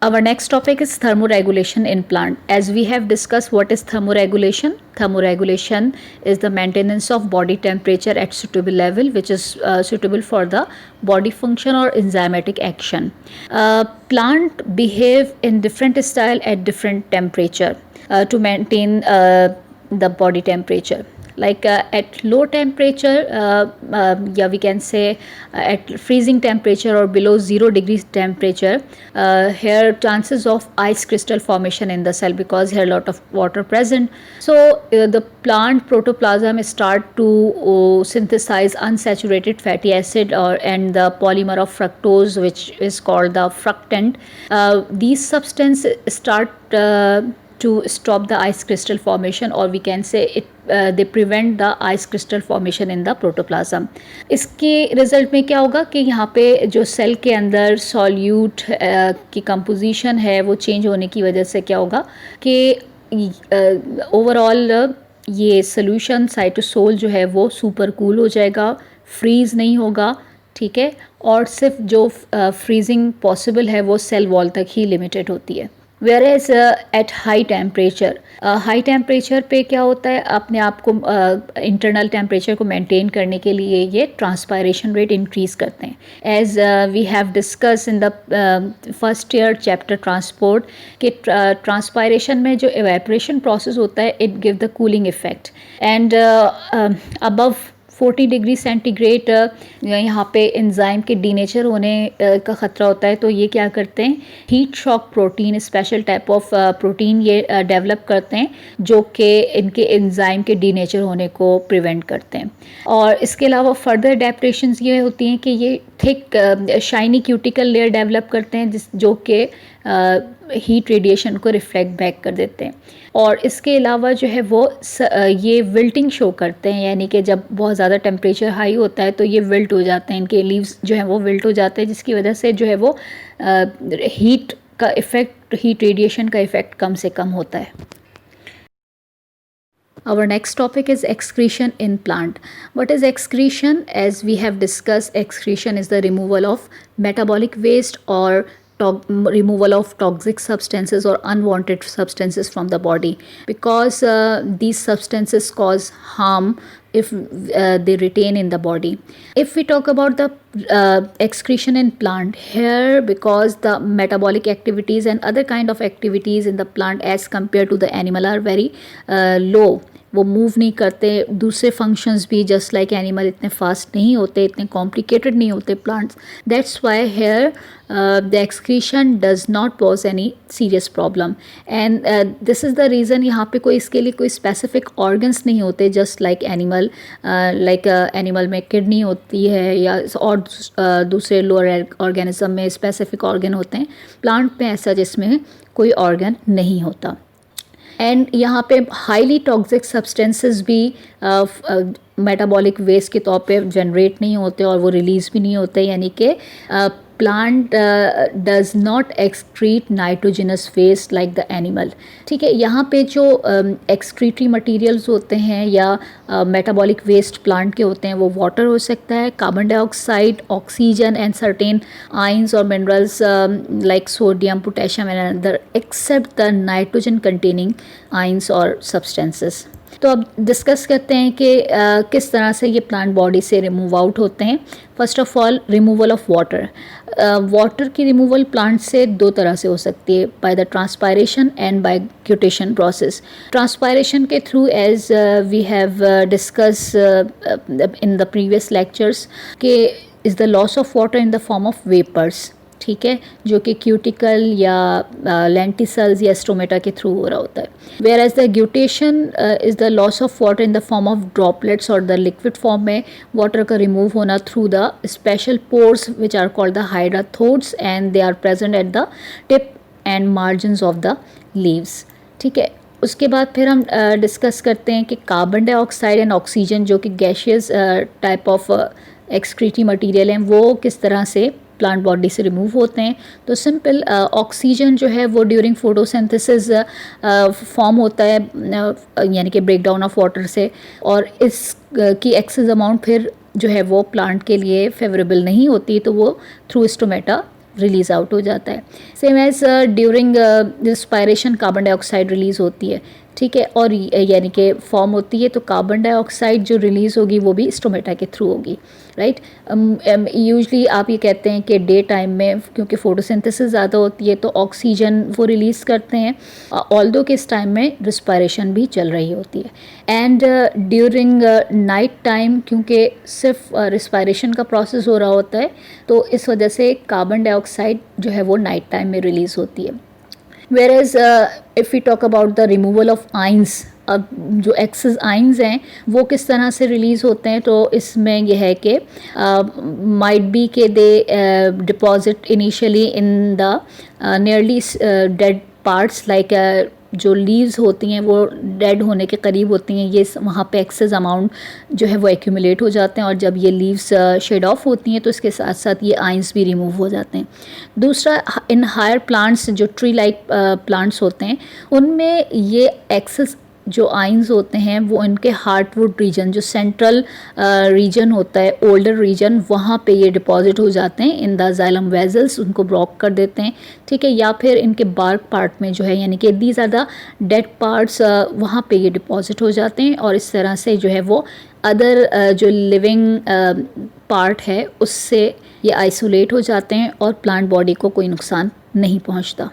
Our next topic is thermoregulation in plant. As we have discussed what is thermoregulation. Thermoregulation is the maintenance of body temperature at suitable level which is suitable for the body function or enzymatic action. Plant behave in different style at different temperature to maintain the body temperature. Like at low temperature, yeah, we can say at freezing temperature or below 0 degrees temperature, here chances of ice crystal formation in the cell, because here lot of water present. So the plant protoplasm start to synthesize unsaturated fatty acid and the polymer of fructose, which is called the fructant. These substances start to stop the ice crystal formation, or we can say it they prevent the ice crystal formation in the protoplasm. इसके result में क्या होगा कि यहाँ पे जो cell के अंदर सॉल्यूट की कंपोजिशन है वो चेंज होने की वजह से क्या होगा कि ओवरऑल ये सोल्यूशन साइटोसोल जो है वो सुपर कूल हो जाएगा, फ्रीज़ नहीं होगा, ठीक है, और सिर्फ जो फ्रीजिंग पॉसिबल है वो सेल वॉल तक ही लिमिटेड होती है. Whereas at high temperature, high temperature पे क्या होता है, अपने आप को इंटरनल टेम्परेचर को मेंटेन करने के लिए ये ट्रांसपायरेशन रेट इंक्रीज़ करते हैं. As we have discuss in the first year chapter transport कि ट्रांसपायरेशन में जो एवेपोरेशन प्रोसेस होता है it give the cooling effect, and above 40 degree centigrade यहाँ पे एंजाइम के डीनेचर होने का ख़तरा होता है. तो ये क्या करते हैं, heat shock protein, special type of protein ये डेवलप करते हैं जो कि इनके एंजाइम के डीनेचर होने को प्रिवेंट करते हैं. और इसके अलावा फर्दर अडेप्टेशंस ये होती हैं कि ये thick shiny cuticle layer develop करते हैं जो कि हीट रेडिएशन को रिफ्लेक्ट बैक कर देते हैं. और इसके अलावा जो है वो ये विल्टिंग शो करते हैं, यानी कि जब बहुत ज़्यादा टेम्परेचर हाई होता है तो ये विल्ट हो जाते हैं, इनके लीव्स जो है वो विल्ट हो जाते हैं, जिसकी वजह से जो है वो हीट का इफ़ेक्ट, हीट रेडिएशन का इफ़ेक्ट कम से कम होता है. Our next topic is excretion in plant. What is excretion? As we have discussed, excretion is the removal of metabolic waste or removal of toxic substances or unwanted substances from the body, because these substances cause harm if they retain in the body. If we talk about the excretion in plant, here because the metabolic activities and other kind of activities in the plant as compared to the animal are very low, वो move नहीं करते, दूसरे functions भी just like animal इतने fast नहीं होते, इतने complicated नहीं होते plants. That's why here the excretion does not pose any serious problem, and this is the reason. यहाँ पे कोई इसके लिए कोई स्पेसिफिक ऑर्गन्स नहीं होते just like animal. Like animal में किडनी होती है या और दूसरे लोअर ऑर्गेनिज्म में स्पेसिफिक ऑर्गन होते हैं. प्लांट में ऐसा जिसमें कोई ऑर्गन नहीं होता. एंड यहाँ पे हाईली टॉक्सिक सब्सटेंसेस भी मेटाबॉलिक वेस्ट के तौर पे जनरेट नहीं होते और वो रिलीज़ भी नहीं होते, यानी कि plant does not excrete nitrogenous waste like the animal. ठीक है, यहाँ पे जो एक्सक्रीटरी मटेरियल्स होते हैं या मेटाबॉलिक वेस्ट प्लांट के होते हैं वो वाटर हो सकता है, carbon dioxide, oxygen and certain ions और minerals like sodium, potassium and other except the nitrogen containing ions और सब्सटेंसेस. तो अब डिस्कस करते हैं कि किस तरह से ये प्लांट बॉडी से रिमूव आउट होते हैं. First of all, removal of water. Water की रिमूवल प्लांट से दो तरह से हो सकती है, by the transpiration and by guttation process. Transpiration के through, as we have discuss in the previous lectures, के is the loss of water in the form of vapours, ठीक है, जो कि क्यूटिकल या लेंटिसल्स या स्टोमेटा के थ्रू हो रहा होता है. Where as the guttation is the loss of water in the form of droplets, और द लिक्विड फॉर्म में वाटर का रिमूव होना through the special pores which are called the hydathodes, and they are present at the tip and margins of the leaves. ठीक है, उसके बाद फिर हम डिस्कस करते हैं कि कार्बन डाइऑक्साइड एंड ऑक्सीजन, जो कि gaseous type of excretory material हैं, वो किस तरह से प्लांट बॉडी से रिमूव होते हैं. तो सिंपल, ऑक्सीजन जो है वो ड्यूरिंग फोटोसिंथेसिस फॉर्म होता है, यानी कि ब्रेक डाउन ऑफ वाटर से, और इसकी एक्सेस अमाउंट फिर जो है वो प्लांट के लिए फेवरेबल नहीं होती, तो वो थ्रू स्टोमेटा रिलीज़ आउट हो जाता है। Same as during respiration carbon dioxide release होती है, ठीक है, और यानी कि फॉर्म होती है, तो कार्बन डाइऑक्साइड जो रिलीज़ होगी वो भी स्टोमेटा के थ्रू होगी, राइट। यूजली आप ये कहते हैं कि डे टाइम में क्योंकि फोटोसिंथेसिस ज़्यादा होती है तो ऑक्सीजन वो रिलीज़ करते हैं, ऑल्दो कि इस टाइम में रिस्पायरेशन भी चल रही होती है। एंड ड्यूरिंग नाइट टाइम क्योंकि सिर्फ रिस्पायरेशन का प्रोसेस हो रहा होता है, तो इस वजह से कार्बन डाइऑक्साइड जो है वो नाइट टाइम में रिलीज़ होती है। Whereas if we talk about the removal of ions, अब जो एक्सेस आइंस हैं वो किस तरह से रिलीज़ होते हैं, तो इसमें यह है कि माइट बी के they deposit initially in the nearly dead parts, like जो लीव्स होती हैं वो डेड होने के करीब होती हैं, ये वहाँ पे एक्सेस अमाउंट जो है वो एक्यूमुलेट हो जाते हैं, और जब ये लीव्स शेड ऑफ होती हैं तो इसके साथ साथ ये आइंस भी रिमूव हो जाते हैं। दूसरा, इन हायर प्लांट्स जो ट्री लाइक प्लांट्स होते हैं उनमें ये एक्सेस जो आइंस होते हैं वो इनके हार्टवुड रीजन, जो सेंट्रल रीजन होता है, ओल्डर रीजन, वहाँ पे ये डिपॉजिट हो जाते हैं इन द जाइलम वेजल्स, उनको ब्लॉक कर देते हैं, ठीक है, या फिर इनके बार्क पार्ट में जो है, यानी कि these are the dead parts, वहाँ पे ये डिपॉजिट हो जाते हैं, और इस तरह से जो है वो अदर जो लिविंग पार्ट है उससे ये आइसोलेट हो जाते हैं और प्लांट बॉडी को कोई नुकसान नहीं पहुँचता।